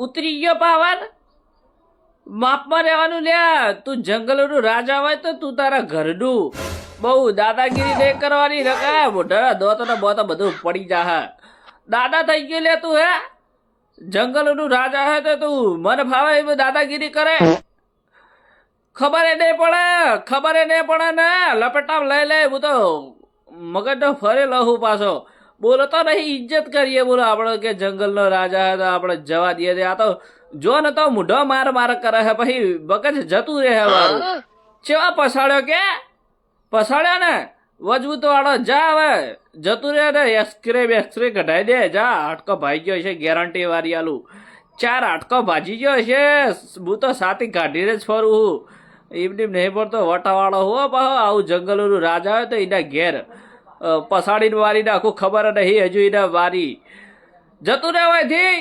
ઉતરી ગયો પાવર માપમાં રહેવાનું લ્યા. તું જંગલોનું રાજા હોય તો તું તારા ઘરનું બહુ દાદાગીરી નહીં કરવાની. રકા મોઢા દોતો ને બોતો બધું પડી જા. દાદા થઈ ગયો લે તું હે. જંગલોનું રાજા હે તો તું મને ફાવે એ દાદાગીરી કરે. ખબર નહીં પડે ને લપેટામ લઈ લે. હું તો મગજ ફરે લહું પાછો. બોલો તો નહીં ઇજ્જત કરીએ. બોલો આપણે કે જંગલનો રાજા હે તો આપણે જવા દઈએ. આ તો જો ને તો મૂઢો માર કરે હે પછી મગજ જતું રહે મારું. ચેવા પસાડ્યો ને મજબૂત વાળો જા હવે જતું રહે ને. એક્સરે કઢાઈ દે જા. હાટકો ભાઈ ગયો છે ગેરંટી વાળી આલું. 4 હાટકો ભાજી ગયો છે. હું તો સાથી કાઢીને જ ફરું હું. એમની નહીં પડતો વટાવાળો હો પાહો. આવું જંગલોનું રાજા હોય તો એના ઘેર પસાડીને વારી નાખું. ખબર નહીં હજુ એના વારી જતું રહે હોય થી.